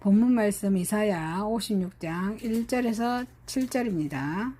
본문 말씀 이사야 56장 1절에서 7절입니다.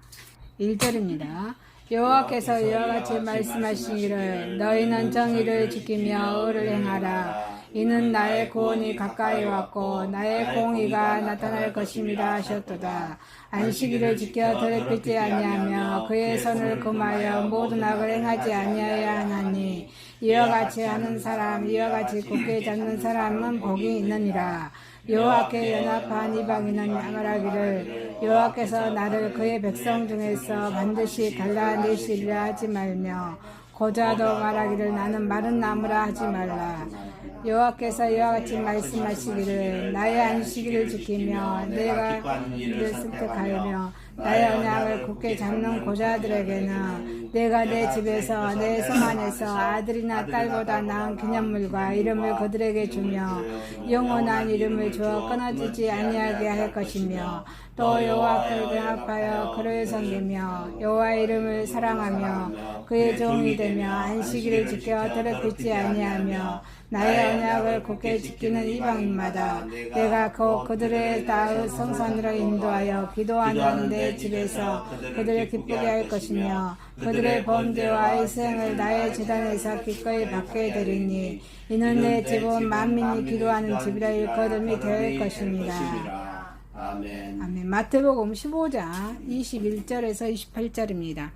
1절입니다. 여호와께서 이와 같이 말씀하시기를 너희는 정의를 지키며 의를 행하라. 이는 나의 구원이 가까이 왔고 나의 공의가 나타날 것임이라 하셨도다. 안식일을 지켜 더럽히지 아니하며 그의 선을 금하여 모든 악을 행하지 아니하여야 하나니 이와 같이 하는 사람 이와 같이 굳게 잡는 사람은 복이 있느니라. 여호와께 연합한 이방인은 말하기를 여호와께서 나를 그의 백성 중에서 반드시 갈라내시리라 하지 말며 고자도 말하기를 나는 마른 나무라 하지 말라. 여호와께서 이와 같이 말씀하시기를 나의 안식일을 지키며 내가 이를 설득하며 나의 언약을 굳게 잡는 고자들에게는 내가 내 집에서 내 성 안에서 아들이나 딸보다 나은 기념물과 이름을 그들에게 주며 영원한 이름을 주어 끊어지지 아니하게 할 것이며 또 여호와를 대합하여 그를 섬기며 여호와의 이름을 사랑하며 그의 종이 되며 안식일을 지켜 더럽히지 아니하며 나의 언약을 굳게 지키는 이방인마다 내가 그들의 나의 성산으로 인도하여 기도하는 내 집에서 그들을 기쁘게 할 것이며 그들의 범죄와 희생을 나의 제단에서 기꺼이 받게 되리니 이는 내 집은 만민이 기도하는 집이라 일거름이 될 것입니다. 아멘. 아멘. 마태복음 15장 21절에서 28절입니다.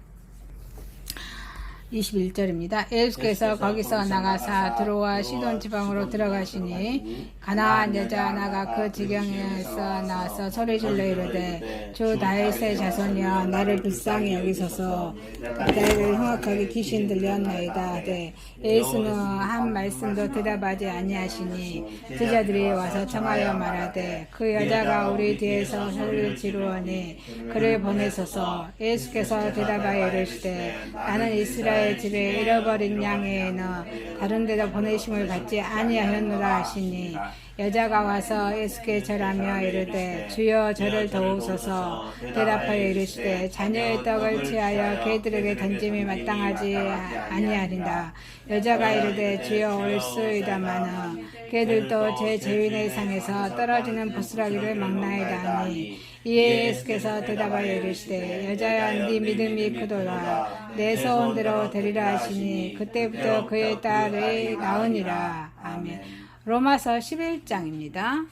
21절입니다. 예수께서 거기서 나가사 드로와 시돈 지방으로 들어가시니 가나안 여자 하나가 그 지경에서 나와서 소리질러 이르되 주 다윗의 자손이여 나를 불쌍히 여기소서 나를 흉악하게 귀신 들렸나이다 하되 예수는 한 말씀도 대답하지 아니하시니 제자들이 와서 청하여 말하되 그 여자가 우리 뒤에서 소리를 지르오니 그를 보내소서. 예수께서 대답하여 이르시되 나는 이스라엘 집에 잃어버린 양에는 다른 데다 보내심을 받지 아니하였노라 하시니 여자가 와서 예수께 절하며 이르되 주여 저를 도우소서. 대답하여 이르시되 자녀의 떡을 취하여 개들에게 던짐이 마땅하지 아니하리다. 여자가 이르되 주여 올소이다마는 개들도 제 제윈의 상에서 떨어지는 부스러기를 먹나이다 하니 이에 예수께서 대답하여 이르시되 여자야 네 믿음이 크도다. 내 소원대로 되리라 하시니 그때부터 그의 딸이 나으니라. 아멘. 로마서 11장입니다.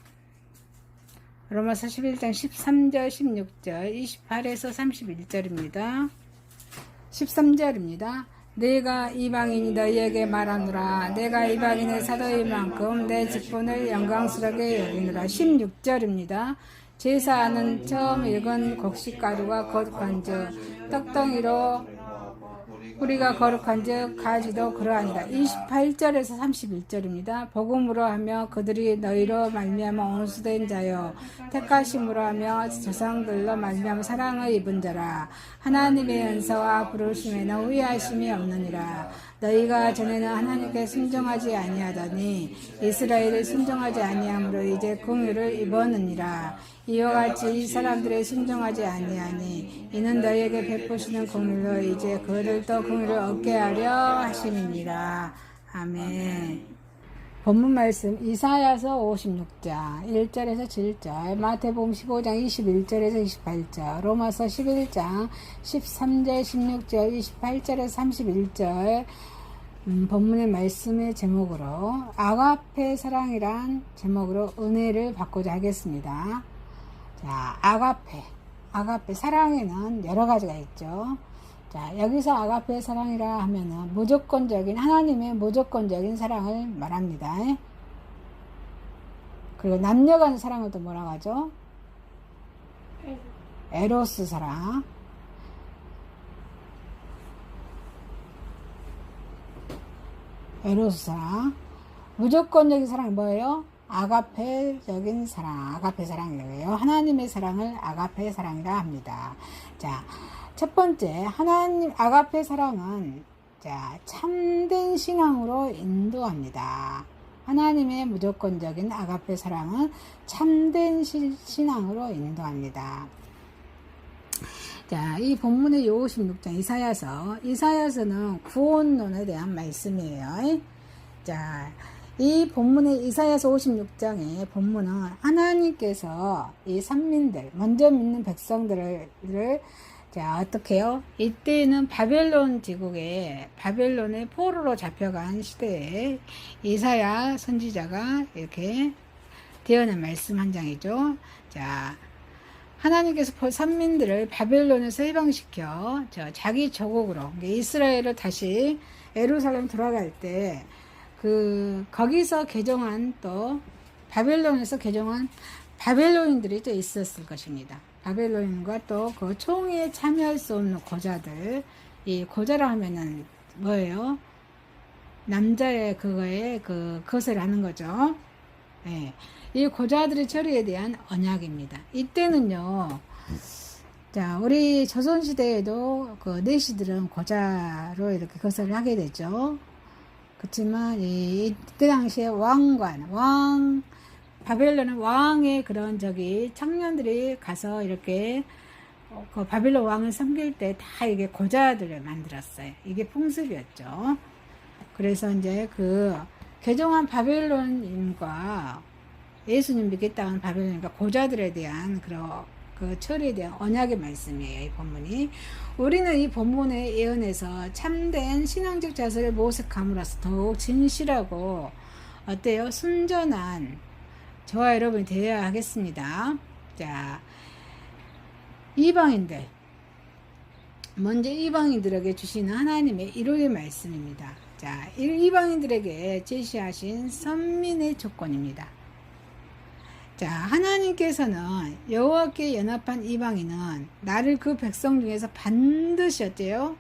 로마서 11장 13절 16절 28에서 31절입니다. 13절입니다. 내가 이방인이 너희에게 말하노라. 내가 이방인의 사도인 만큼 내 직분을 영광스럽게 여기노라. 16절입니다. 제사하는 처음 읽은 곡식가루가 거룩한즉 떡덩이로 우리가 거룩한즉 가지도 그러하니라. 28절에서 31절입니다. 복음으로 하며 그들이 너희로 말미암아 온수된 자요 택하심으로 하며 조상들로 말미암아 사랑을 입은 자라. 하나님의 은사와 부르심에는 후회하심이 없느니라. 너희가 전에는 하나님께 순종하지 아니하더니 이스라엘을 순종하지 아니함으로 이제 긍휼을 입었느니라. 이와 같이 이 사람들의 순종하지 아니하니 이는 너희에게 베푸시는 긍휼로 이제 그를 또 긍휼을 얻게 하려 하심이니라. 아멘. 본문 말씀 이사야서 56장 1절에서 7절, 마태복음 15장 21절에서 28절, 로마서 11장 13절 16절 28절에서 31절. 본문의 말씀의 제목으로 아가페 사랑이란 제목으로 은혜를 받고자 하겠습니다. 자, 아가페 사랑에는 여러 가지가 있죠. 자, 여기서 아가페 사랑이라 하면은 무조건적인 하나님의 무조건적인 사랑을 말합니다. 그리고 남녀 간 사랑을 또 뭐라고 하죠? 에로스 사랑. 에로스 사랑. 무조건적인 사랑이 뭐예요? 아가페적인 사랑, 아가페 사랑이라고요. 하나님의 사랑을 아가페 사랑이라 합니다. 자, 첫 번째, 하나님 아가페 사랑은 참된 신앙으로 인도합니다. 하나님의 무조건적인 아가페 사랑은 참된 신앙으로 인도합니다. 자, 이 본문의 56장 이사야서는 구원론에 대한 말씀이에요. 자, 이 본문의 이사야서 56장의 본문은 하나님께서 이 산민들, 먼저 믿는 백성들을 자, 어떻게요? 이때는 바벨론 제국에 바벨론의 포로로 잡혀간 시대에 이사야 선지자가 이렇게 대언한 말씀 한 장이죠. 자, 하나님께서 산민들을 바벨론에서 해방시켜 자기 조국으로 이스라엘을 다시 예루살렘 돌아갈 때 거기서 개종한 또 바벨론에서 개종한 바벨론인들이 또 있었을 것입니다. 바벨론인과 또 그 총회에 참여할 수 없는 고자들, 이 고자라 하면은 뭐예요? 남자의 그거에 그것을 하는 거죠. 예. 이 고자들의 처리에 대한 언약입니다. 이때는요, 자, 우리 조선시대에도 그 내시들은 고자로 이렇게 그것을 하게 되죠. 그렇지만 이때 당시에 바벨론은 왕의 그런 청년들이 가서 이렇게 그 바벨론 왕을 섬길 때 다 이게 고자들을 만들었어요. 이게 풍습이었죠. 그래서 이제 개종한 바벨론인과 예수님 믿겠다는 바벨론인과 고자들에 대한 그 처리에 대한 언약의 말씀이에요. 이 본문이. 우리는 이 본문의 예언에서 참된 신앙적 자세를 모색함으로써 더욱 진실하고 어때요? 순전한 저와 여러분이 되어야 하겠습니다. 자, 이방인들. 먼저 이방인들에게 주시는 하나님의 일호의 말씀입니다. 자, 이방인들에게 제시하신 선민의 조건입니다. 자, 하나님께서는 여호와께 연합한 이방인은 나를 그 백성 중에서 반드시 어때요?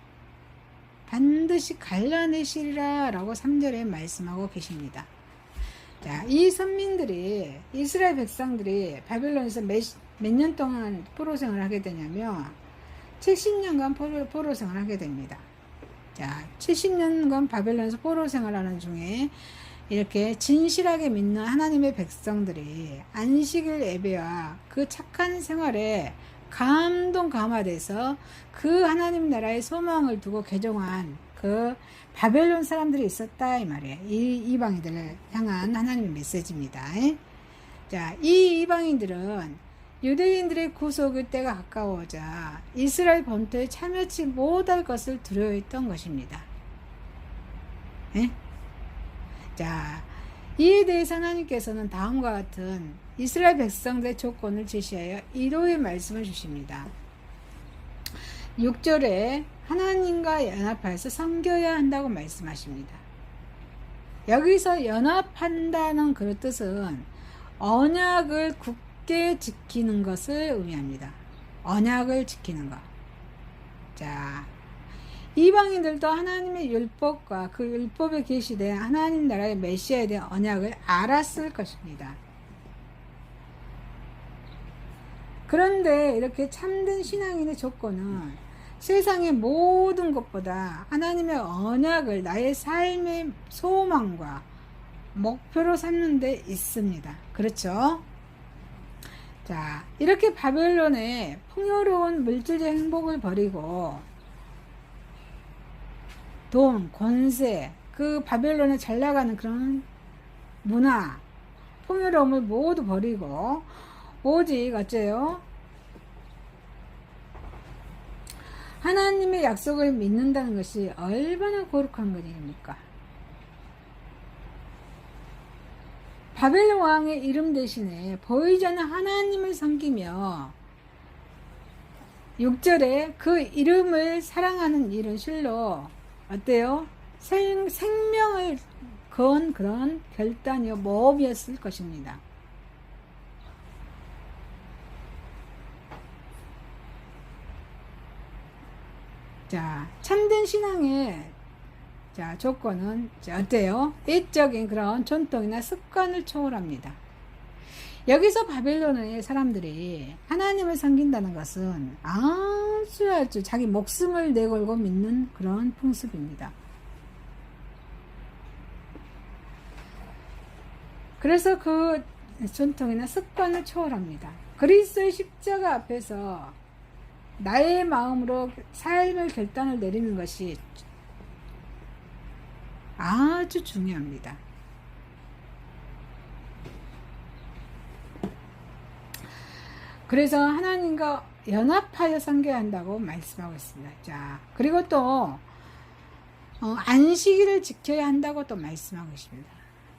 반드시 갈라내시리라 라고 3절에 말씀하고 계십니다. 자, 이 선민들이, 이스라엘 백성들이 바벨론에서 몇 년 동안 포로생활을 하게 되냐면 70년간 포로생활을 하게 됩니다. 자, 70년간 바벨론에서 포로생활하는 중에 이렇게 진실하게 믿는 하나님의 백성들이 안식일 예배와 그 착한 생활에 감동감화돼서 그 하나님 나라의 소망을 두고 개종한 그 바벨론 사람들이 있었다 이 말이에요. 이 이방인들을 향한 하나님의 메시지입니다. 자, 이 이방인들은 유대인들의 구속의 때가 가까워져 이스라엘 본토에 참여치 못할 것을 두려워했던 것입니다. 자, 이에 대해서 하나님께서는 다음과 같은 이스라엘 백성들의 조건을 제시하여 이로의 말씀을 주십니다. 6절에 하나님과 연합하여서 섬겨야 한다고 말씀하십니다. 여기서 연합한다는 그 뜻은 언약을 굳게 지키는 것을 의미합니다. 언약을 지키는 것. 자, 이방인들도 하나님의 율법과 그 율법에 계시된 하나님 나라의 메시아에 대한 언약을 알았을 것입니다. 그런데 이렇게 참된 신앙인의 조건은 세상의 모든 것보다 하나님의 언약을 나의 삶의 소망과 목표로 삼는 데 있습니다. 그렇죠? 자, 이렇게 바벨론의 풍요로운 물질적 행복을 버리고 돈, 권세, 그 바벨론에 잘 나가는 그런 문화, 풍요로움을 모두 버리고 오직 어째요? 하나님의 약속을 믿는다는 것이 얼마나 거룩한 것입니까? 바벨론 왕의 이름 대신에 보이지 않는 하나님을 섬기며 6절에 그 이름을 사랑하는 일은 실로 어때요? 생명을 건 그런 결단이요 모험이었을 것입니다. 자, 참된 신앙의 조건은 어때요? 옛적인 그런 전통이나 습관을 초월합니다. 여기서 바벨론의 사람들이 하나님을 섬긴다는 것은 아주 자기 목숨을 내걸고 믿는 그런 풍습입니다. 그래서 그 전통이나 습관을 초월합니다. 그리스도의 십자가 앞에서 나의 마음으로 삶의 결단을 내리는 것이 아주 중요합니다. 그래서 하나님과 연합하여 섬겨야 한다고 말씀하고 있습니다. 자, 그리고 또 안식일을 지켜야 한다고 또 말씀하고 있습니다.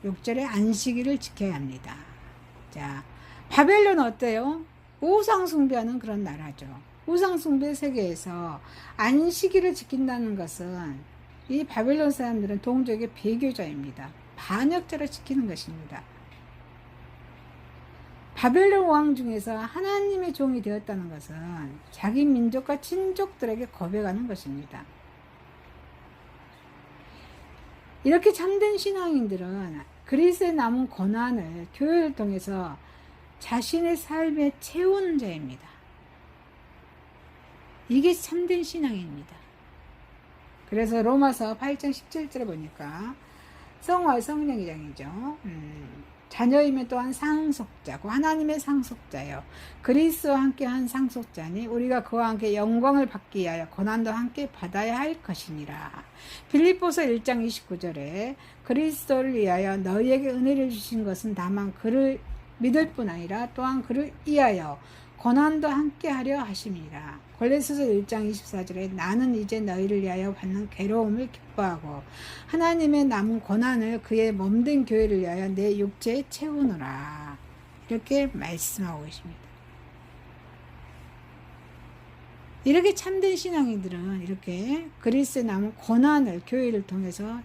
6절에 안식일을 지켜야 합니다. 자, 바벨론 어때요? 우상 숭배하는 그런 나라죠. 우상 숭배 세계에서 안식일을 지킨다는 것은 이 바벨론 사람들은 동족의 배교자입니다. 반역자를 지키는 것입니다. 바벨론 왕 중에서 하나님의 종이 되었다는 것은 자기 민족과 친족들에게 고백하는 것입니다. 이렇게 참된 신앙인들은 그리스도의 남은 고난을 교회를 통해서 자신의 삶에 채우는 자입니다. 이게 참된 신앙입니다. 그래서 로마서 8장 17절에 보니까 성화 성령이장이죠. 자녀이면 또한 상속자고 하나님의 상속자요. 그리스도와 함께한 상속자니 우리가 그와 함께 영광을 받기 위하여 고난도 함께 받아야 할 것이니라. 빌립보서 1장 29절에 그리스도를 위하여 너희에게 은혜를 주신 것은 다만 그를 믿을 뿐 아니라 또한 그를 위하여 고난도 함께 하려 하심이라. 골로새서 1장 24절에 나는 이제 너희를 위하여 받는 괴로움을 기뻐하고 하나님의 남은 고난을 그의 몸된 교회를 위하여 내 육체에 채우노라. 이렇게 말씀하고 계십니다. 이렇게 참된 신앙인들은 이렇게 그리스도의 남은 고난을 교회를 통해서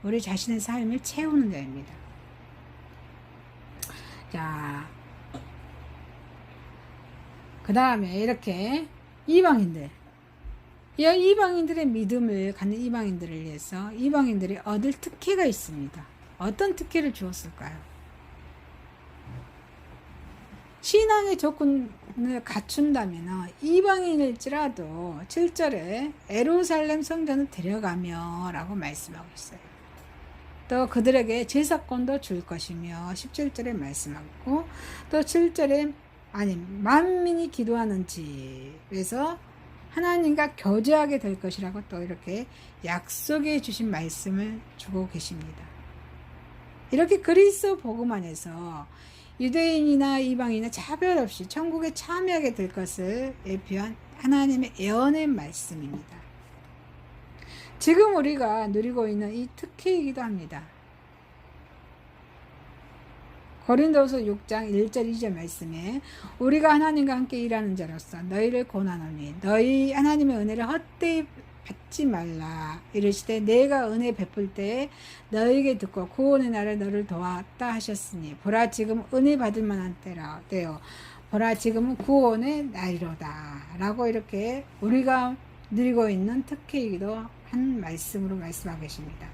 우리 자신의 삶을 채우는 자입니다. 자, 그 다음에 이렇게 이방인들, 이방인들의 믿음을 갖는 이방인들을 위해서 이방인들이 얻을 특혜가 있습니다. 어떤 특혜를 주었을까요? 신앙의 조건을 갖춘다면 이방인일지라도 7절에 에루살렘 성전을 데려가며 라고 말씀하고 있어요. 또 그들에게 제사권도 줄 것이며 17절에 말씀하고 또 7절에 만민이 기도하는 집에서 하나님과 교제하게 될 것이라고 또 이렇게 약속해 주신 말씀을 주고 계십니다. 이렇게 그리스도 복음 안에서 유대인이나 이방인이나 차별 없이 천국에 참여하게 될 것을 예표한 하나님의 예언의 말씀입니다. 지금 우리가 누리고 있는 이 특혜이기도 합니다. 고린도서 6장 1절 2절 말씀에 우리가 하나님과 함께 일하는 자로서 너희를 권하노니 너희 하나님의 은혜를 헛되이 받지 말라. 이르시되 내가 은혜 베풀 때에 너희에게 듣고 구원의 날에 너를 도왔다 하셨으니 보라 지금 은혜 받을 만한 때요 보라 지금은 구원의 날이로다 라고 이렇게 우리가 누리고 있는 특혜이기도 한 말씀으로 말씀하고 계십니다.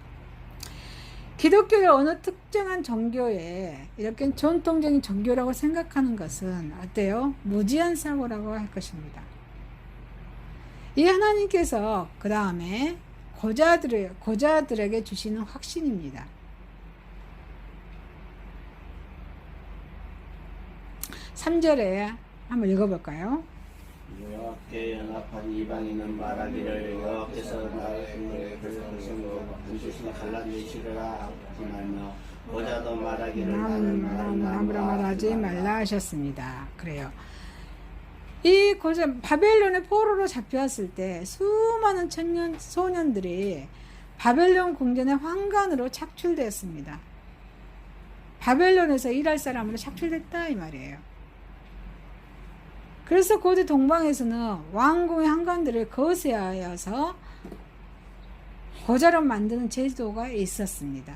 기독교의 어느 특정한 종교에 이렇게 전통적인 종교라고 생각하는 것은 어때요? 무지한 사고라고 할 것입니다. 이 하나님께서 그 다음에 고자들에게 주시는 확신입니다. 3절에 한번 읽어볼까요? 여호와께 연합한 이방인은 말하기를 여호와께서 나의 백성으로 반드시 갈라내시리라 하지 말며 고자도 말하기를 나는 아무라 말하지 말라 하셨습니다. 그래요. 이 고자 바벨론의 포로로 잡혀왔을 때 수많은 소년들이 바벨론 궁전의 황관으로 착출되었습니다. 바벨론에서 일할 사람으로 착출됐다 이 말이에요. 그래서 고대 동방에서는 왕궁의 황관들을 거세하여서 고자로 만드는 제도가 있었습니다.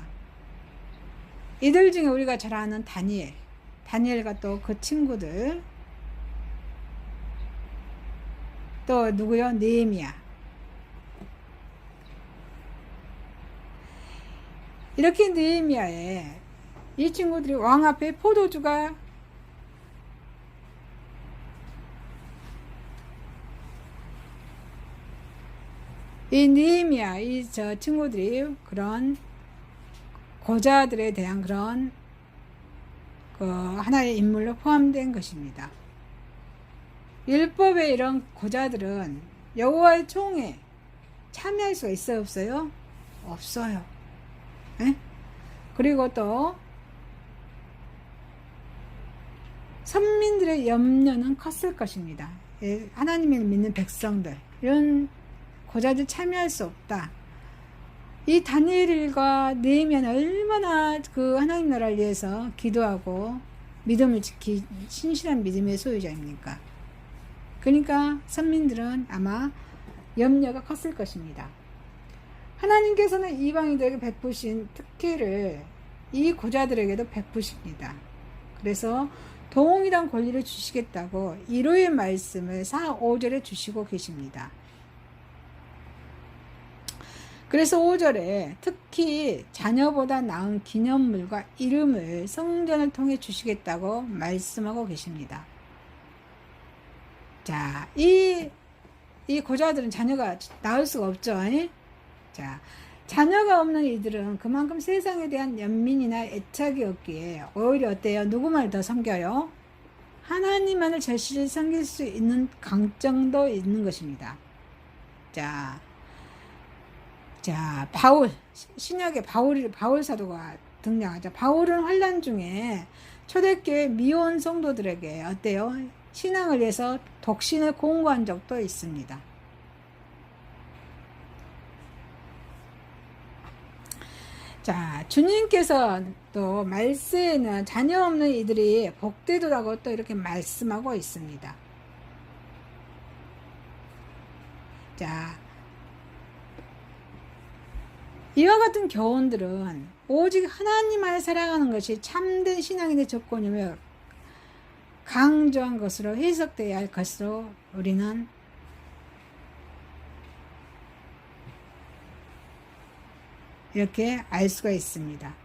이들 중에 우리가 잘 아는 다니엘과 또 그 친구들, 또 누구요? 느헤미야. 이렇게 느헤미야에 이 친구들이 왕 앞에 포도주가 이 느헤미야 저 친구들이 그런 고자들에 대한 그런 그 하나의 인물로 포함된 것입니다. 율법의 이런 고자들은 여호와의 총에 참여할 수가 있어요, 없어요? 없어요. 네? 그리고 또 선민들의 염려는 컸을 것입니다. 하나님을 믿는 백성들, 이런 고자들 참여할 수 없다. 이 다니엘과 느헤미야는 얼마나 그 하나님 나라를 위해서 기도하고 믿음을 지키 신실한 믿음의 소유자입니까? 그러니까 선민들은 아마 염려가 컸을 것입니다. 하나님께서는 이방인들에게 베푸신 특혜를 이 고자들에게도 베푸십니다. 그래서 동일한 권리를 주시겠다고 1호의 말씀을 4, 5절에 주시고 계십니다. 그래서 5절에 특히 자녀보다 나은 기념물과 이름을 성전을 통해 주시겠다고 말씀하고 계십니다. 자, 이 고자들은 자녀가 낳을 수가 없죠. 자, 자녀가 없는 이들은 그만큼 세상에 대한 연민이나 애착이 없기에 오히려 어때요? 누구만을 더 섬겨요? 하나님만을 절실히 섬길 수 있는 강점도 있는 것입니다. 자, 바울, 신약의 바울 사도가 등장하죠. 바울은 환난 중에 초대교회 미혼 성도들에게 어때요? 신앙을 위해서 독신을 공고한 적도 있습니다. 자, 주님께서 또 말세에는 자녀 없는 이들이 복되도라고 또 이렇게 말씀하고 있습니다. 자, 이와 같은 교훈들은 오직 하나님만을 사랑하는 것이 참된 신앙인의 조건이며 강조한 것으로 해석되어야 할 것으로 우리는 이렇게 알 수가 있습니다.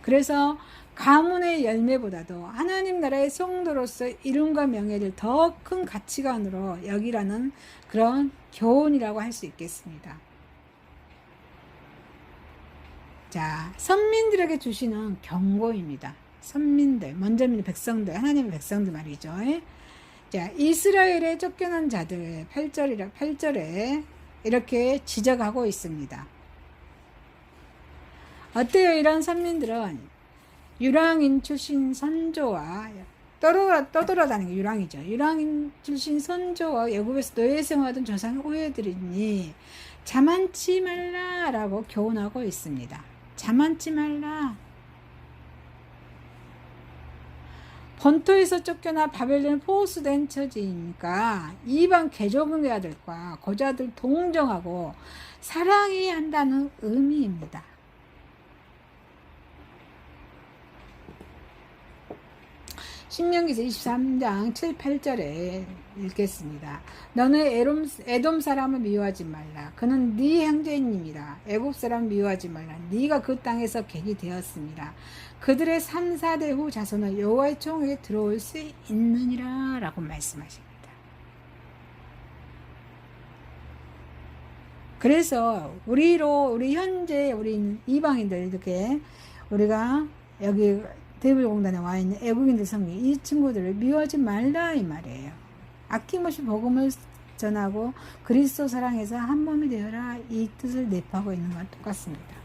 그래서 가문의 열매보다도 하나님 나라의 성도로서 이름과 명예를 더 큰 가치관으로 여기라는 그런 교훈이라고 할 수 있겠습니다. 자, 선민들에게 주시는 경고입니다. 선민들, 먼저 믿는 백성들, 하나님의 백성들 말이죠. 자, 이스라엘에 쫓겨난 자들 8절에 이렇게 지적하고 있습니다. 어때요? 이런 선민들은 유랑인 출신 선조와 떠돌아다니는 게 유랑이죠. 유랑인 출신 선조와 애굽에서 노예 생활하던 조상의 후예들이니 자만치 말라라고 교훈하고 있습니다. 자만치 말라. 본토에서 쫓겨나 바벨론에 포수된 처지니까 이방 개종의 아들과 고자들 동정하고 사랑해야 한다는 의미입니다. 신명기서 23장 7, 8절에 읽겠습니다. 너는 에돔 사람을 미워하지 말라. 그는 네 형제님이라. 애굽 사람 미워하지 말라. 네가 그 땅에서 객이 되었습니다. 그들의 3, 4대 후 자손은 여호와의 총회에 들어올 수 있느니라 라고 말씀하십니다. 그래서 우리 현재 우리 이방인들 이렇게 우리가 여기 데빌공단에 와 있는 애국인들 성경 이 친구들을 미워하지 말라 이 말이에요. 아낌없이 복음을 전하고 그리스도 사랑해서 한 몸이 되어라 이 뜻을 내포하고 있는 건 똑같습니다.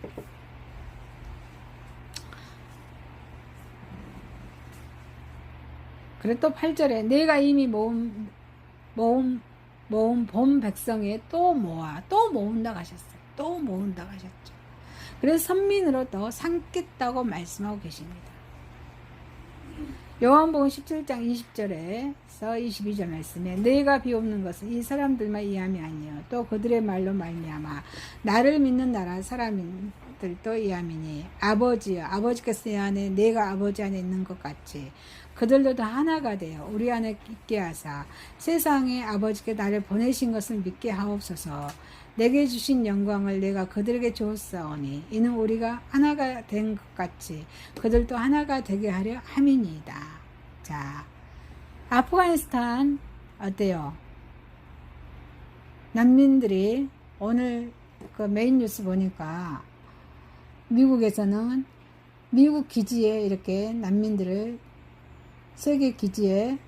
그리고 또 8절에 내가 이미 모은 본 백성에 또 모은다고 하셨어요. 또 모은다고 하셨죠. 그래서 선민으로 더 삼겠다고 말씀하고 계십니다. 요한복음 17장 20절에서 22절 말씀에 내가 비옵는 것은 이 사람들만 이함이 아니요 또 그들의 말로 말미암아 나를 믿는 나라 사람들도 이함이니 아버지여 아버지께서 내 안에 내가 아버지 안에 있는 것 같이 그들도 다 하나가 되어 우리 안에 있게 하사 세상에 아버지께 나를 보내신 것을 믿게 하옵소서. 내게 주신 영광을 내가 그들에게 주었사오니 이는 우리가 하나가 된 것 같이 그들도 하나가 되게 하려 함이니이다. 자, 아프가니스탄 어때요? 난민들이 오늘 그 메인 뉴스 보니까 미국에서는 미국 기지에 이렇게 난민들을 세계 기지에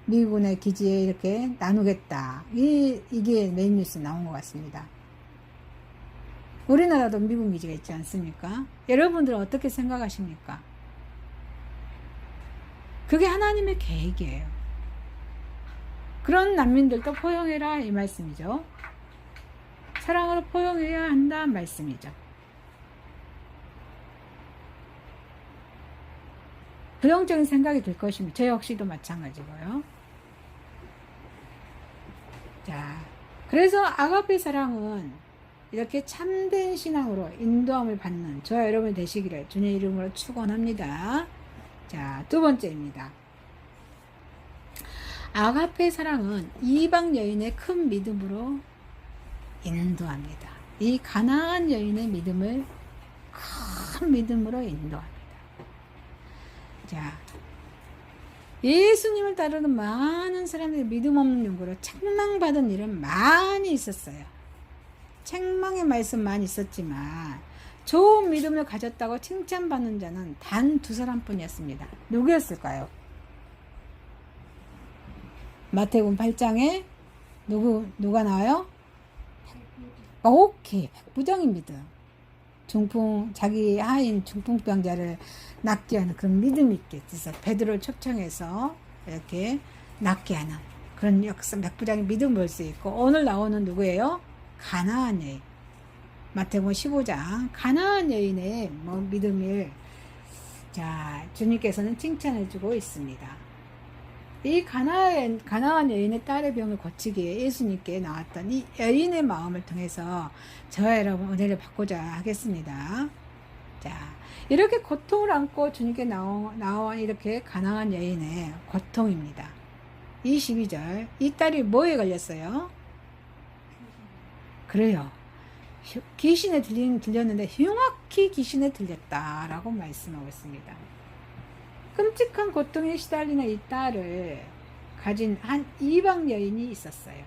미군의 기지에 이렇게 나누겠다. 이게 메인 뉴스 나온 것 같습니다. 우리나라도 미군 기지가 있지 않습니까? 여러분들은 어떻게 생각하십니까? 그게 하나님의 계획이에요. 그런 난민들도 포용해라 이 말씀이죠. 사랑으로 포용해야 한다 말씀이죠. 부정적인 생각이 들 것입니다. 저 역시도 마찬가지고요. 자, 그래서 아가페 사랑은 이렇게 참된 신앙으로 인도함을 받는 저와 여러분이 되시기를 주님의 이름으로 축원합니다. 자, 두 번째입니다. 아가페 사랑은 이방 여인의 큰 믿음으로 인도합니다. 이 가나안 여인의 믿음을 큰 믿음으로 인도합니다. 자, 예수님을 따르는 많은 사람들이 믿음 없는 용고로 책망받은 일은 많이 있었어요. 책망의 말씀 많이 있었지만 좋은 믿음을 가졌다고 칭찬받는 자는 단 2사람뿐이었습니다. 누구였을까요? 마태복음 8장에 누가 나와요? 오케이, 백부장입니다. 자기 하인 중풍병자를 낫게 하는 그런 믿음 있게 해서 베드로를 초청해서 이렇게 낫게 하는 그런 역사, 백부장의 믿음을 볼 수 있고, 오늘 나오는 누구예요? 가나안 여인. 마태복음 15장 가나안 여인의 믿음을 주님께서는 칭찬해주고 있습니다. 이 가나안 여인의 딸의 병을 고치기에 예수님께 나왔던 이 여인의 마음을 통해서 저와 여러분 은혜를 받고자 하겠습니다. 자, 이렇게 고통을 안고 주님께 나온 이렇게 가나안 여인의 고통입니다. 22절, 이 딸이 뭐에 걸렸어요? 그래요. 귀신에 들렸는데 흉악히 귀신에 들렸다라고 말씀하고 있습니다. 끔찍한 고통에 시달리는 이 딸을 가진 한 이방 여인이 있었어요.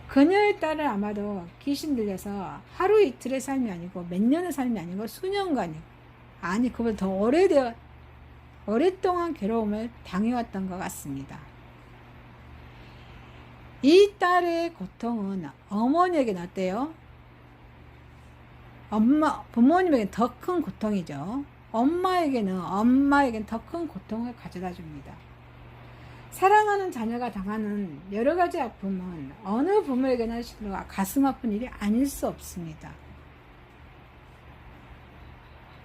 그녀의 딸은 아마도 귀신 들려서 하루 이틀의 삶이 아니고 몇 년의 삶이 아니고 수년간이고, 아니 그보다 더 오랫동안 괴로움을 당해왔던 것 같습니다. 이 딸의 고통은 어머니에게는 어때요? 부모님에게는 더 큰 고통이죠. 엄마에게는 더 큰 고통을 가져다 줍니다. 사랑하는 자녀가 당하는 여러 가지 아픔은 어느 부모에게나 가슴 아픈 일이 아닐 수 없습니다.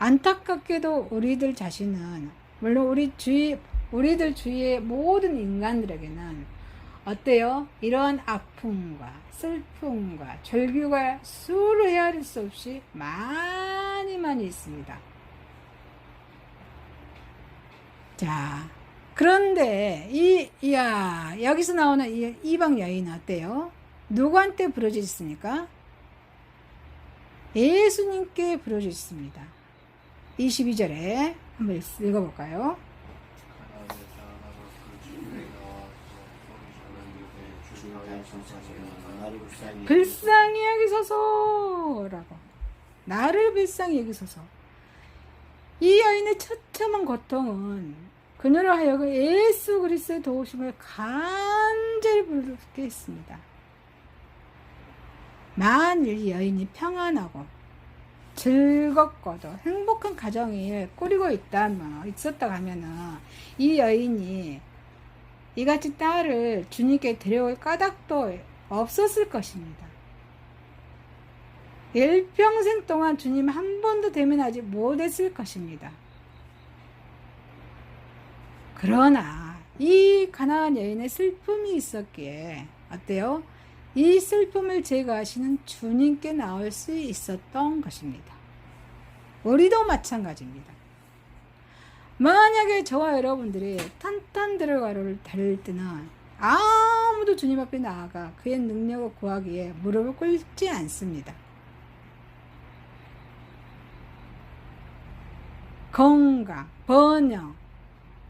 안타깝게도 우리들 자신은, 물론 우리들 주위의 모든 인간들에게는 어때요? 이러한 아픔과 슬픔과 절규가 수로 헤아릴 수 없이 많이 있습니다. 자, 그런데 여기서 나오는 이 이방 여인은 어때요? 누구한테 부르짖습니까? 예수님께 부르짖습니다. 22절에 한번 읽어볼까요? 불쌍히 여기소서라고, 나를 불쌍히 여기소서. 이 여인의 처참한 고통은 그녀로 하여금 예수 그리스도의 도우심을 간절히 부르게 했습니다. 만일 이 여인이 평안하고 즐겁고도 행복한 가정을 꾸리고 있었다고 하면은 이 여인이 이같이 딸을 주님께 데려올 까닭도 없었을 것입니다. 일평생 동안 주님 한 번도 대면하지 못했을 것입니다. 그러나 이 가나안 여인의 슬픔이 있었기에 어때요? 이 슬픔을 제거하시는 주님께 나올 수 있었던 것입니다. 우리도 마찬가지입니다. 만약에 저와 여러분들이 탄탄들어가를 달릴 때는 아무도 주님 앞에 나아가 그의 능력을 구하기에 무릎을 꿇지 않습니다. 건강, 번영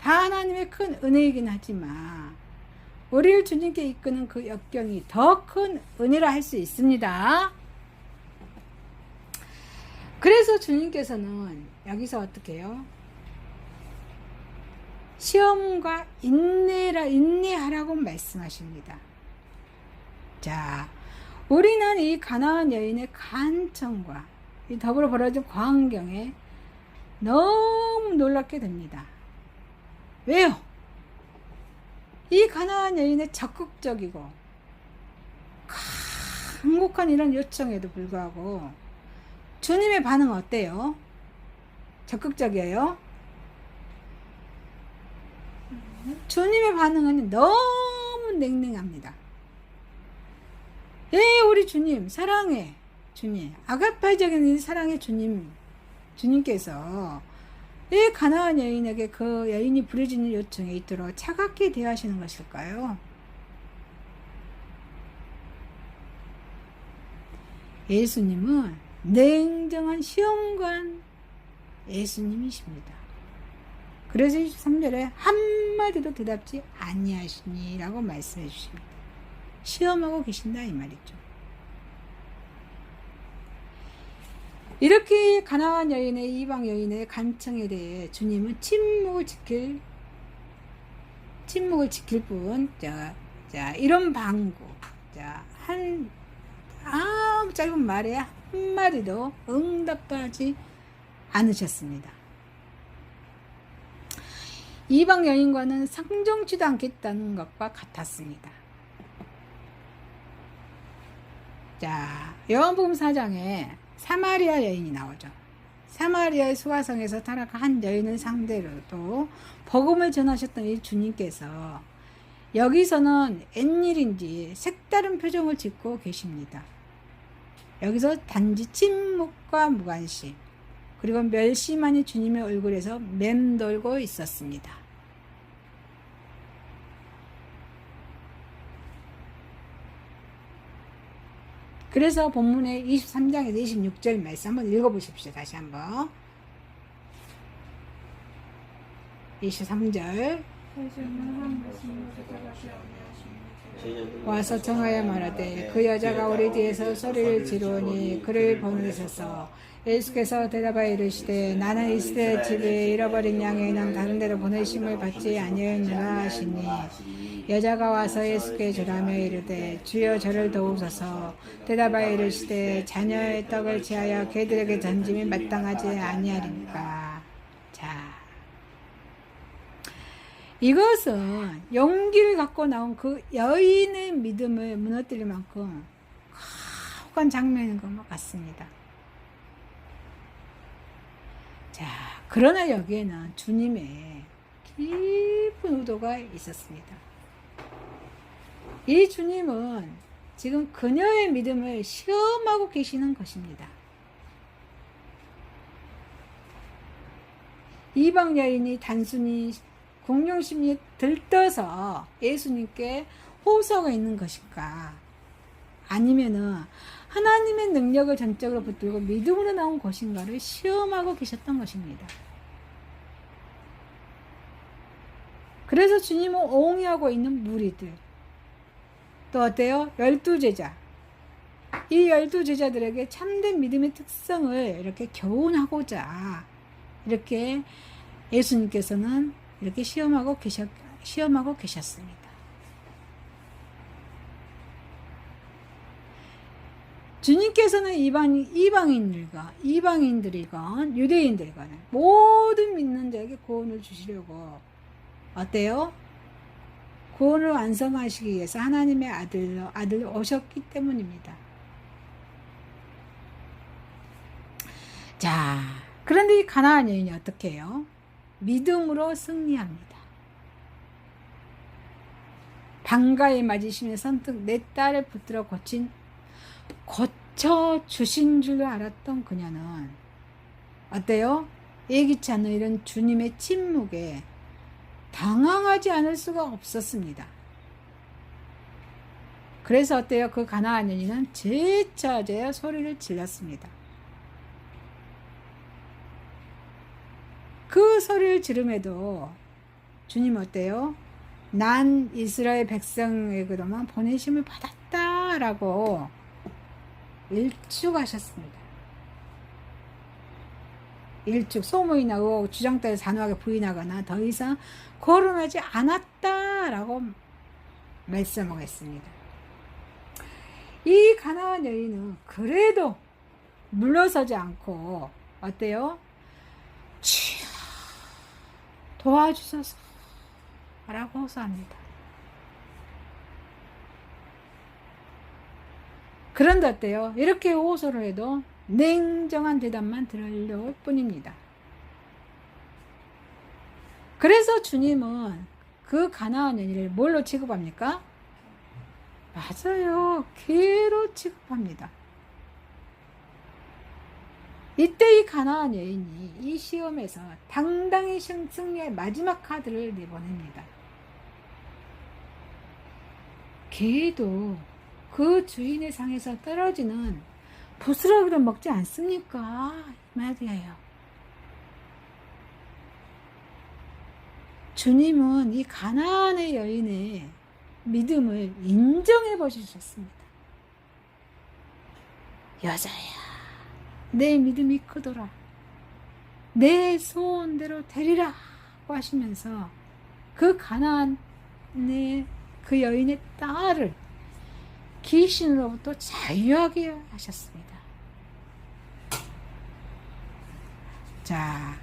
다 하나님의 큰 은혜이긴 하지만 우리를 주님께 이끄는 그 역경이 더 큰 은혜라 할 수 있습니다. 그래서 주님께서는 여기서 어떻게 해요? 시험과 인내하라고 말씀하십니다. 자, 우리는 이 가나안 여인의 간청과 이 더불어 벌어진 광경에 너무 놀랍게 됩니다. 왜요? 이 가나안 여인의 적극적이고 간곡한 이런 요청에도 불구하고 주님의 반응은 어때요? 적극적이에요? 주님의 반응은 너무 냉랭합니다. 우리 주님 사랑해. 주님 아가파적인 사랑의 주님께서 왜 가나안 여인에게 그 여인이 부르짖는 요청에 있도록 차갑게 대하시는 것일까요? 예수님은 냉정한 시험관 예수님이십니다. 그래서 23절에 한마디도 대답지 아니하시니 라고 말씀해 주십니다. 시험하고 계신다 이 말이죠. 이렇게 가나안 여인의 이방 여인의 간청에 대해 주님은 침묵을 지킬 뿐, 이런 방구, 아무 짧은 말에 한마디도 응답도 하지 않으셨습니다. 이방 여인과는 상종치도 않겠다는 것과 같았습니다. 요한복음 4장에 사마리아 여인이 나오죠. 사마리아의 수가성에서 타락한 한 여인을 상대로 또 복음을 전하셨던 이 주님께서 여기서는 웬일인지 색다른 표정을 짓고 계십니다. 여기서 단지 침묵과 무관심 그리고 멸시만이 주님의 얼굴에서 맴돌고 있었습니다. 그래서 본문의 23장에서 26절 말씀 한번 읽어보십시오. 다시 한번 23절 와서 청하여 말하되 그 여자가 우리 뒤에서 소리를 지르니 그를 보내셔서 예수께서 대답하여 이르시되 나는 이스라엘 집에 잃어버린 양에는 다른 데로 보내심을 받지 아니하였느라 하시니 여자가 와서 예수께 절하며 이르되 주여 저를 도우소서. 대답하여 이르시되 자녀의 떡을 취하여 개들에게 던짐이 마땅하지 아니하리까. 이것은 용기를 갖고 나온 그 여인의 믿음을 무너뜨릴 만큼 가혹한 장면인 것 같습니다. 그러나 여기에는 주님의 깊은 의도가 있었습니다. 이 주님은 지금 그녀의 믿음을 시험하고 계시는 것입니다. 이방 여인이 단순히 공경심이 들떠서 예수님께 호소가 있는 것일까? 아니면은 하나님의 능력을 전적으로 붙들고 믿음으로 나온 것인가를 시험하고 계셨던 것입니다. 그래서 주님은 옹이하고 있는 무리들, 또 어때요? 12제자. 이 12제자들에게 참된 믿음의 특성을 이렇게 교훈하고자 이렇게 예수님께서는 이렇게 시험하고 계셨습니다. 주님께서는 이방인들이건 유대인들이건 모든 믿는 자에게 구원을 주시려고 어때요? 구원을 완성하시기 위해서 하나님의 아들 오셨기 때문입니다. 그런데 이 가나안 여인이 어떻게 해요? 믿음으로 승리합니다. 방가에 맞으시며 선뜻 내 딸을 붙들어 고쳐 주신 줄 알았던 그녀는 어때요? 예기치 않은 이런 주님의 침묵에 당황하지 않을 수가 없었습니다. 그래서 어때요? 그 가나안 여인은 제자제야 소리를 질렀습니다. 그 소리를 지름에도 주님 어때요? 난 이스라엘 백성에게로만 보내심을 받았다라고 일축하셨습니다. 일축, 소문이나 의혹, 주장 따위 단호하게 부인하거나 더 이상 거론하지 않았다라고 말씀하고 있습니다. 이 가나안 여인은 그래도 물러서지 않고 어때요? 도와주소서 라고 호소합니다. 그런데 어때요? 이렇게 호소를 해도 냉정한 대답만 들으려올 뿐입니다. 그래서 주님은 그 가나안 여인을 뭘로 취급합니까? 맞아요. 개로 취급합니다. 이때 이 가나안 여인이 이 시험에서 당당히 승리의 마지막 카드를 내보냅니다. 개도 그 주인의 상에서 떨어지는 부스러기를 먹지 않습니까? 이 말이에요. 주님은 이 가나안의 여인의 믿음을 인정해 보셨습니다. 여자야, 내 믿음이 크더라. 내 소원대로 되리라 고 하시면서 그 가나안의 그 여인의 딸을 귀신으로부터 자유하게 하셨습니다. 자,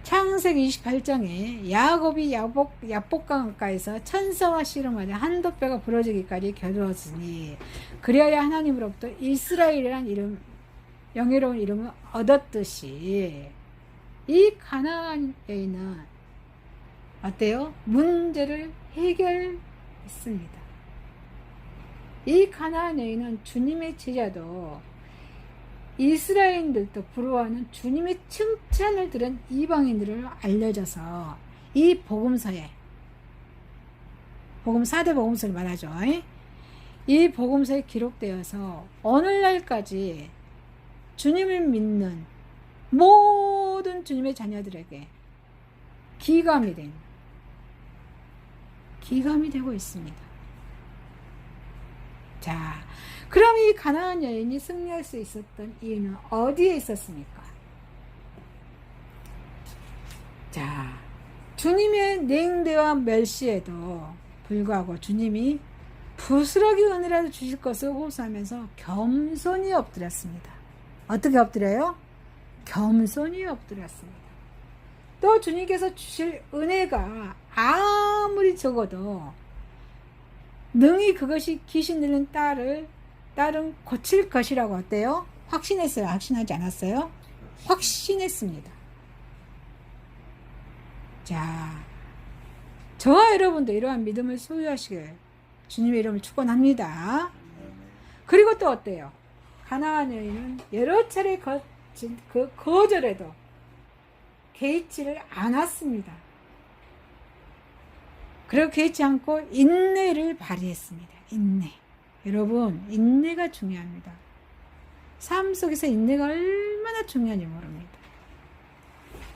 창세기 28장에 야곱이 야복강가에서 천사와 씨름하자 한돛뼈가 부러지기까지 겨루었으니 그리하여 하나님으로부터 이스라엘이란 이름, 영예로운 이름을 얻었듯이 이 가나안 여인은 어때요? 문제를 해결했습니다. 이 가나안 여인은 주님의 제자도 이스라엘인들도 부러워하는 주님의 칭찬을 들은 이방인들을 알려져서 이 복음서에, 복음 4대 복음서를 말하죠. 이 복음서에 기록되어서 오늘날까지 주님을 믿는 모든 주님의 자녀들에게 기감이 되고 있습니다. 자, 그럼 이 가나안 여인이 승리할 수 있었던 이유는 어디에 있었습니까? 자, 주님의 냉대와 멸시에도 불구하고 주님이 부스러기 은혜라도 주실 것을 호소하면서 겸손히 엎드렸습니다. 어떻게 엎드려요? 겸손히 엎드렸습니다. 또 주님께서 주실 은혜가 아무리 적어도 능히 그것이 귀신 들린 딸은 고칠 것이라고 어때요? 확신했어요? 확신하지 않았어요? 확신했습니다. 자, 저와 여러분도 이러한 믿음을 소유하시길 주님의 이름을 축원합니다. 그리고 또 어때요? 가나안 여인은 여러 차례 거친 그 거절에도 개의치를 않았습니다. 그리고 개의치 않고 인내를 발휘했습니다. 인내. 여러분, 인내가 중요합니다. 삶 속에서 인내가 얼마나 중요한지 모릅니다.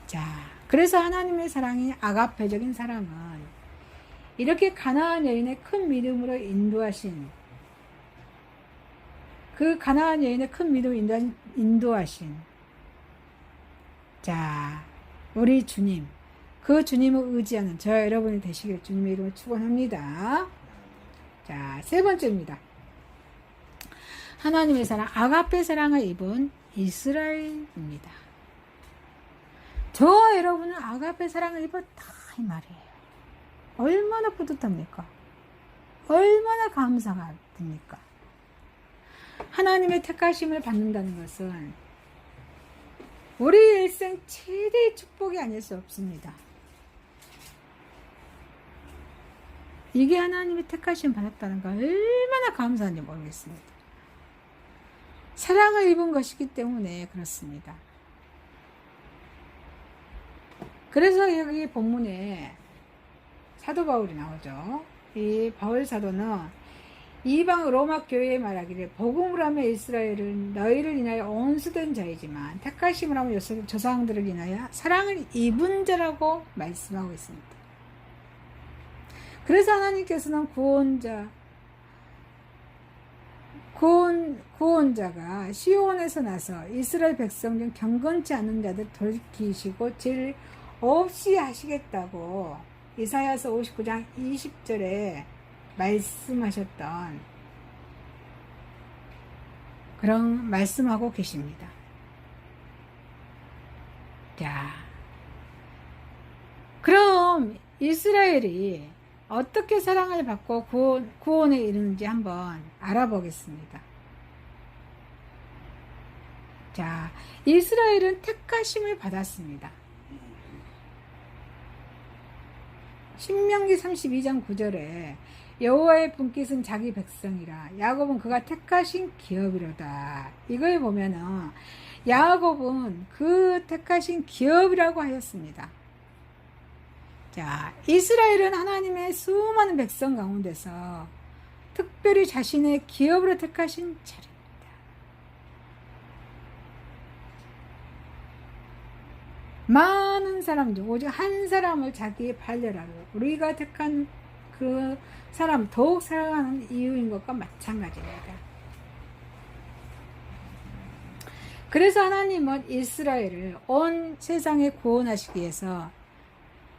자, 그래서 하나님의 사랑이 아가페적인 사랑은 이렇게 가나안 여인의 큰 믿음으로 인도하신, 그 가나안 여인의 큰 믿음으로 인도하신 자, 우리 주님, 그 주님을 의지하는 저와 여러분이 되시길 주님의 이름으로 축원합니다. 자, 세 번째입니다. 하나님의 사랑, 아가페 사랑을 입은 이스라엘입니다. 저와 여러분은 아가페 사랑을 입었다 이 말이에요. 얼마나 뿌듯합니까? 얼마나 감사가 됩니까? 하나님의 택하심을 받는다는 것은 우리 일생 최대의 축복이 아닐 수 없습니다. 이게 하나님의 택하심 받았다는 거 얼마나 감사한지 모르겠습니다. 사랑을 입은 것이기 때문에 그렇습니다. 그래서 여기 본문에 사도 바울이 나오죠. 이 바울 사도는 이방 로마 교회에 말하기를 복음을 하며 이스라엘은 너희를 인하여 온수된 자이지만 택하심을 하며 조상들을 인하여 사랑을 입은 자라고 말씀하고 있습니다. 그래서 하나님께서는 구원자가 시온에서 나서 이스라엘 백성 중 경건치 않은 자들 돌이키시고 죄를 없이 하시겠다고 이사야서 59장 20절에 말씀하셨던 그런 말씀하고 계십니다. 자, 그럼 이스라엘이 어떻게 사랑을 받고 구원에 이르는지 한번 알아보겠습니다. 자, 이스라엘은 택하심을 받았습니다. 신명기 32장 9절에 여호와의 분깃은 자기 백성이라 야곱은 그가 택하신 기업이로다. 이걸 보면은 야곱은 그 택하신 기업이라고 하였습니다. 자, 이스라엘은 하나님의 수많은 백성 가운데서 특별히 자신의 기업으로 택하신 자리입니다. 많은 사람들, 오직 한 사람을 자기의 반려라고 우리가 택한 그 사람 더욱 사랑하는 이유인 것과 마찬가지입니다. 그래서 하나님은 이스라엘을 온 세상에 구원하시기 위해서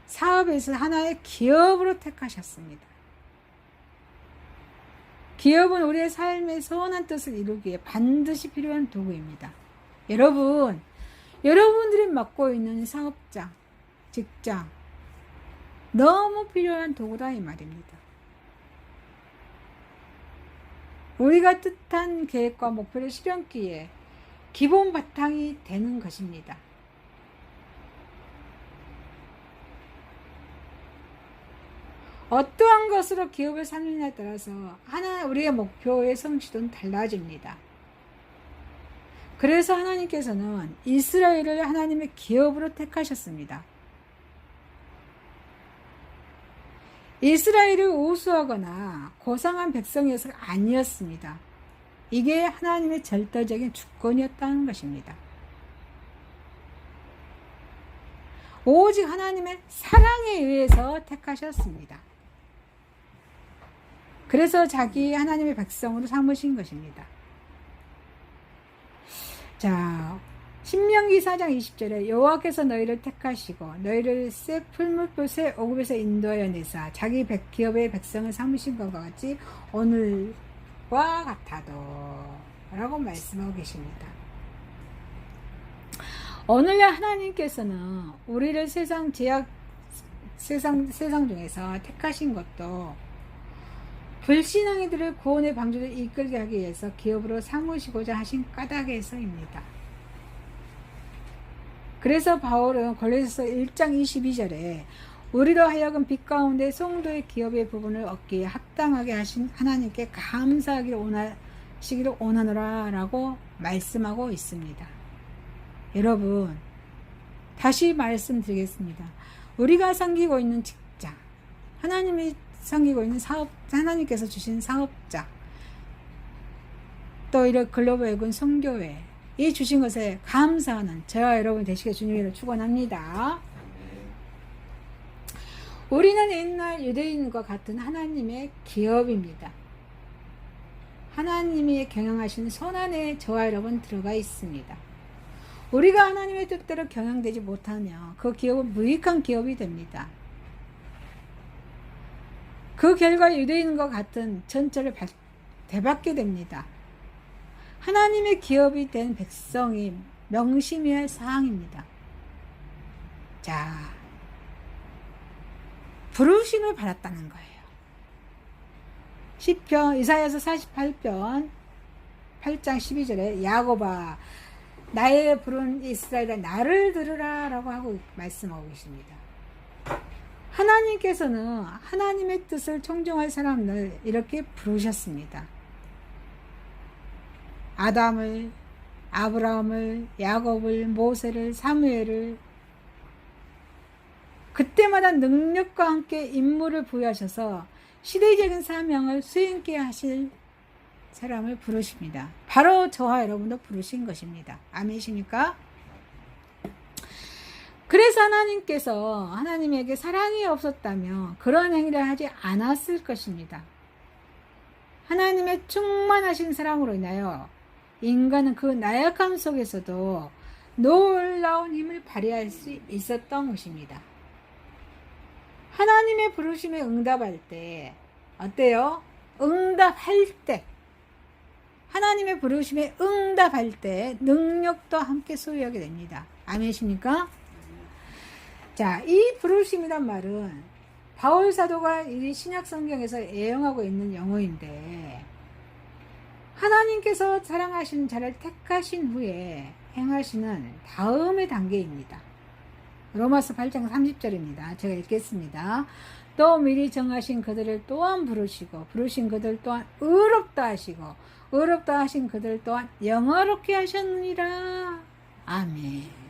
사업에서 하나의 기업으로 택하셨습니다. 기업은 우리의 삶의 선한 뜻을 이루기에 반드시 필요한 도구입니다. 여러분들이 맡고 있는 사업장, 직장, 너무 필요한 도구다 이 말입니다. 우리가 뜻한 계획과 목표를 실현기에 기본 바탕이 되는 것입니다. 어떠한 것으로 기업을 삼느냐에 따라서 우리의 목표의 성취도는 달라집니다. 그래서 하나님께서는 이스라엘을 하나님의 기업으로 택하셨습니다. 이스라엘을 우수하거나 고상한 백성이어서가 아니었습니다. 이게 하나님의 절대적인 주권이었다는 것입니다. 오직 하나님의 사랑에 의해서 택하셨습니다. 그래서 자기 하나님의 백성으로 삼으신 것입니다. 자, 신명기 4장 20절에 여호와께서 너희를 택하시고 너희를 새 풀무불 새 오급에서 인도하여 내사 자기 기업의 백성을 삼으신 것과 같이 오늘과 같아도 라고 말씀하고 계십니다. 오늘날 하나님께서는 우리를 세상 중에서 택하신 것도 불신앙이들을 구원의 방주로 이끌게 하기 위해서 기업으로 삼으시고자 하신 까닭에서입니다. 그래서 바울은 골로새서 1장 22절에 우리로 하여금 빛 가운데 성도의 기업의 부분을 얻기에 합당하게 하신 하나님께 감사하기를 원하노라 라고 말씀하고 있습니다. 여러분, 다시 말씀드리겠습니다. 우리가 섬기고 있는 직장, 하나님이 섬기고 있는 하나님께서 주신 사업자, 또 이런 글로벌 외군 선교회, 이 주신 것에 감사하는 저와 여러분 되시길 주님으로 축원합니다. 우리는 옛날 유대인과 같은 하나님의 기업입니다. 하나님이 경영하시는 손안에 저와 여러분 들어가 있습니다. 우리가 하나님의 뜻대로 경영되지 못하면 그 기업은 무익한 기업이 됩니다. 그 결과 유대인과 같은 전철을 대받게 됩니다. 하나님의 기업이 된 백성이 명심해야 할 사항입니다. 자, 부르심을 받았다는 거예요. 시편 이사야서 48편 8장 12절에 야곱아 나의 부른 이스라엘아 나를 들으라 라고 하고 말씀하고 계십니다. 하나님께서는 하나님의 뜻을 청정할 사람을 이렇게 부르셨습니다. 아담을, 아브라함을, 야곱을, 모세를, 사무엘을 그때마다 능력과 함께 임무를 부여하셔서 시대적인 사명을 수행케 하실 사람을 부르십니다. 바로 저와 여러분도 부르신 것입니다. 아멘이십니까? 그래서 하나님께서 하나님에게 사랑이 없었다면 그런 행위를 하지 않았을 것입니다. 하나님의 충만하신 사랑으로 인하여 인간은 그 나약함 속에서도 놀라운 힘을 발휘할 수 있었던 것입니다. 하나님의 부르심에 응답할 때 어때요? 응답할 때 하나님의 부르심에 응답할 때 능력도 함께 소유하게 됩니다. 아멘이십니까? 자, 이 부르심이란 말은 바울 사도가 이 신약 성경에서 애용하고 있는 영어인데, 하나님께서 사랑하시는 자를 택하신 후에 행하시는 다음의 단계입니다. 로마서 8장 30절입니다. 제가 읽겠습니다. 또 미리 정하신 그들을 또한 부르시고 부르신 그들 또한 의롭다 하시고 의롭다 하신 그들 또한 영화롭게 하셨느니라. 아멘.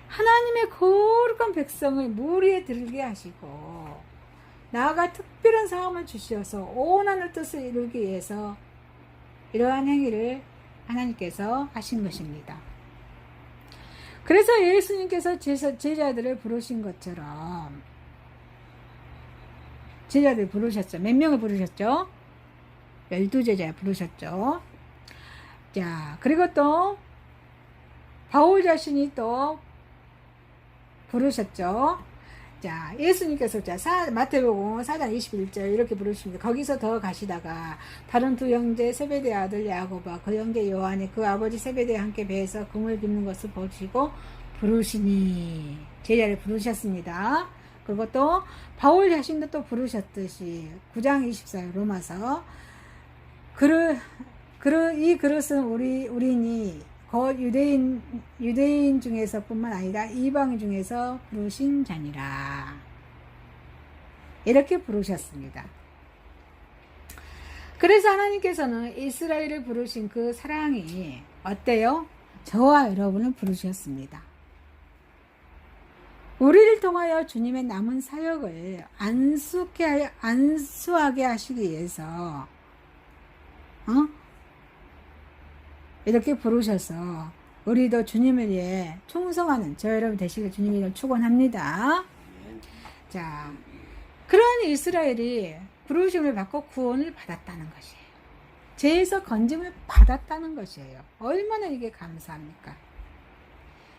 하나님의 거룩한 백성을 무리에 들게 하시고 나아가 특별한 사함을 주셔서 온 하늘 뜻을 이루기 위해서 이러한 행위를 하나님께서 하신 것입니다. 그래서 예수님께서 제자들을 부르신 것처럼 제자들 부르셨죠. 몇 명을 부르셨죠? 12제자 부르셨죠. 자, 그리고 또 바울 자신이 또 부르셨죠. 자, 예수님께서 마태복음 4장 21절 이렇게 부르십니다. 거기서 더 가시다가 다른 두 형제 세베대 아들 야고보와 그 형제 요한이 그 아버지 세베대와 함께 배에서 금을 빚는 것을 보시고 부르시니 제자를 부르셨습니다. 그리고 또 바울 자신도 또 부르셨듯이 9장 24절 로마서 이 그릇은 우리니 곧 유대인 중에서 뿐만 아니라 이방인 중에서 부르신 자니라. 이렇게 부르셨습니다. 그래서 하나님께서는 이스라엘을 부르신 그 사랑이 어때요? 저와 여러분을 부르셨습니다. 우리를 통하여 주님의 남은 사역을 안수하게 하시기 위해서 이렇게 부르셔서 우리도 주님을 위해 충성하는 저 여러분 되시길 주님을 축원합니다. 자, 그런 이스라엘이 부르심을 받고 구원을 받았다는 것이에요. 죄에서 건짐을 받았다는 것이에요. 얼마나 이게 감사합니까?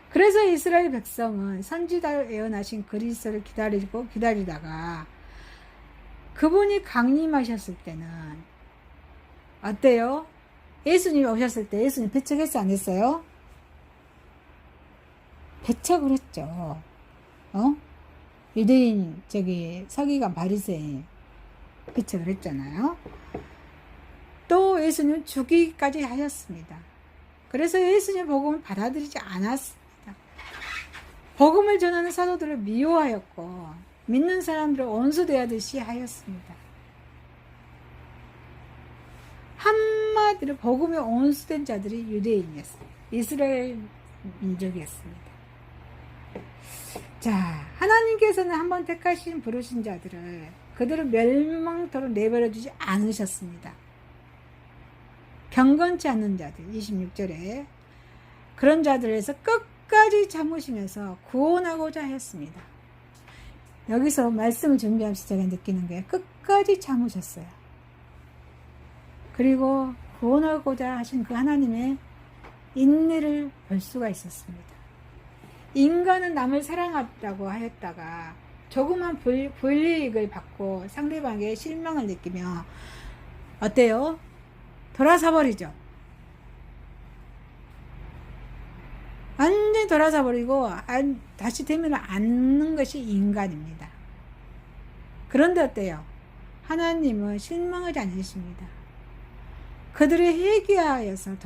그래서 이스라엘 백성은 선지자로 예언하신 그리스도를 기다리다가 그분이 강림하셨을 때는 어때요? 예수님이 오셨을 때 예수님 배척했어 안 했어요? 배척을 했죠. 유대인 서기관 바리새인 배척을 했잖아요. 또 예수님 죽이기까지 하셨습니다. 그래서 예수님 복음을 받아들이지 않았습니다. 복음을 전하는 사도들을 미워하였고 믿는 사람들을 원수대하듯이 하였습니다. 한마디로 복음에 온수된 자들이 유대인이었어요. 이스라엘 민족이었습니다. 자, 하나님께서는 한번 택하신 부르신 자들을 그들을 멸망토록 내버려 두지 않으셨습니다. 경건치 않는 자들 26절에 그런 자들에서 끝까지 참으시면서 구원하고자 하였습니다. 여기서 말씀을 준비하면서 제가 느끼는 게 끝까지 참으셨어요. 그리고 구원하고자 하신 그 하나님의 인내를 볼 수가 있었습니다. 인간은 남을 사랑하다고 하였다가 조그만 불이익을 받고 상대방에게 실망을 느끼며 어때요? 돌아서 버리죠. 완전히 돌아서 버리고 다시 되면 않는 것이 인간입니다. 그런데 어때요? 하나님은 실망하지 않으십니다. 그들을 회개하여서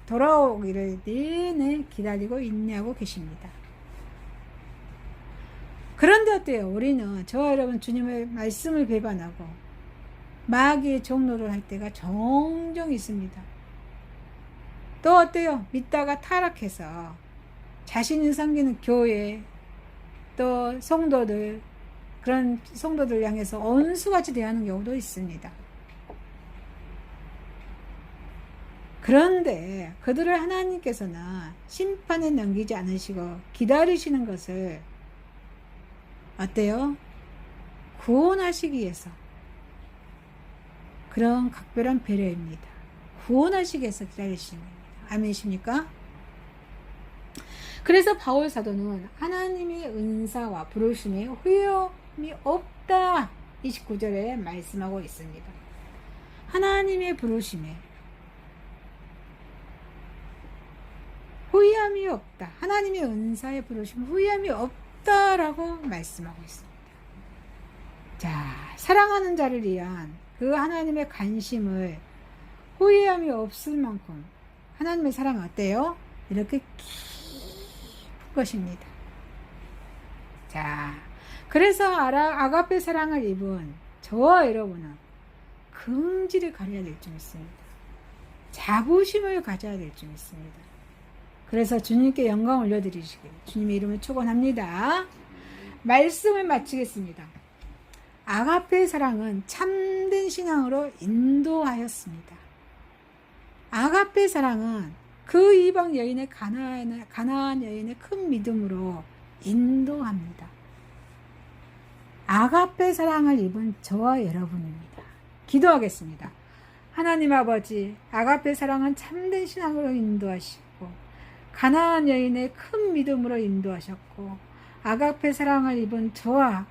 돌아오기를 내내 기다리고 인내하고 계십니다. 그런데 어때요? 우리는 저와 여러분 주님의 말씀을 배반하고 마귀의 종로를 할 때가 종종 있습니다. 또 어때요? 믿다가 타락해서 자신이 섬기는 교회 또 성도들 그런 성도들 향해서 원수같이 대하는 경우도 있습니다. 그런데 그들을 하나님께서는 심판에 넘기지 않으시고 기다리시는 것을 어때요? 구원하시기 위해서 그런 각별한 배려입니다. 구원하시기 위해서 기다리시는 겁니다. 아멘이십니까? 그래서 바울 사도는 하나님의 은사와 부르심에 후회함이 없다 29절에 말씀하고 있습니다. 하나님의 부르심에 후회함이 없다. 하나님의 은사에 부르심 후회함이 없다라고 말씀하고 있습니다. 자, 사랑하는 자를 위한 그 하나님의 관심을 후회함이 없을 만큼 하나님의 사랑은 어때요? 이렇게 깊은 것입니다. 자, 그래서 아가페 사랑을 입은 저와 여러분은 긍지를 가져야 될 줄 믿습니다. 자부심을 가져야 될 줄 믿습니다. 그래서 주님께 영광 올려드리시길 주님의 이름을 축원합니다. 말씀을 마치겠습니다. 아가페의 사랑은 참된 신앙으로 인도하였습니다. 아가페의 사랑은 그 이방 여인의 가나안 여인의 큰 믿음으로 인도합니다. 아가페 사랑을 입은 저와 여러분입니다. 기도하겠습니다. 하나님 아버지, 아가페 사랑은 참된 신앙으로 인도하시고 가나안 여인의 큰 믿음으로 인도하셨고 아가페 사랑을 입은 저와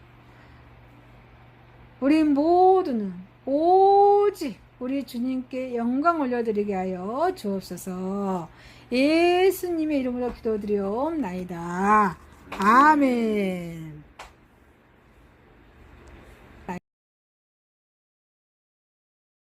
우리 모두는 오직 우리 주님께 영광 올려드리게 하여 주옵소서. 예수님의 이름으로 기도드리옵나이다. 아멘.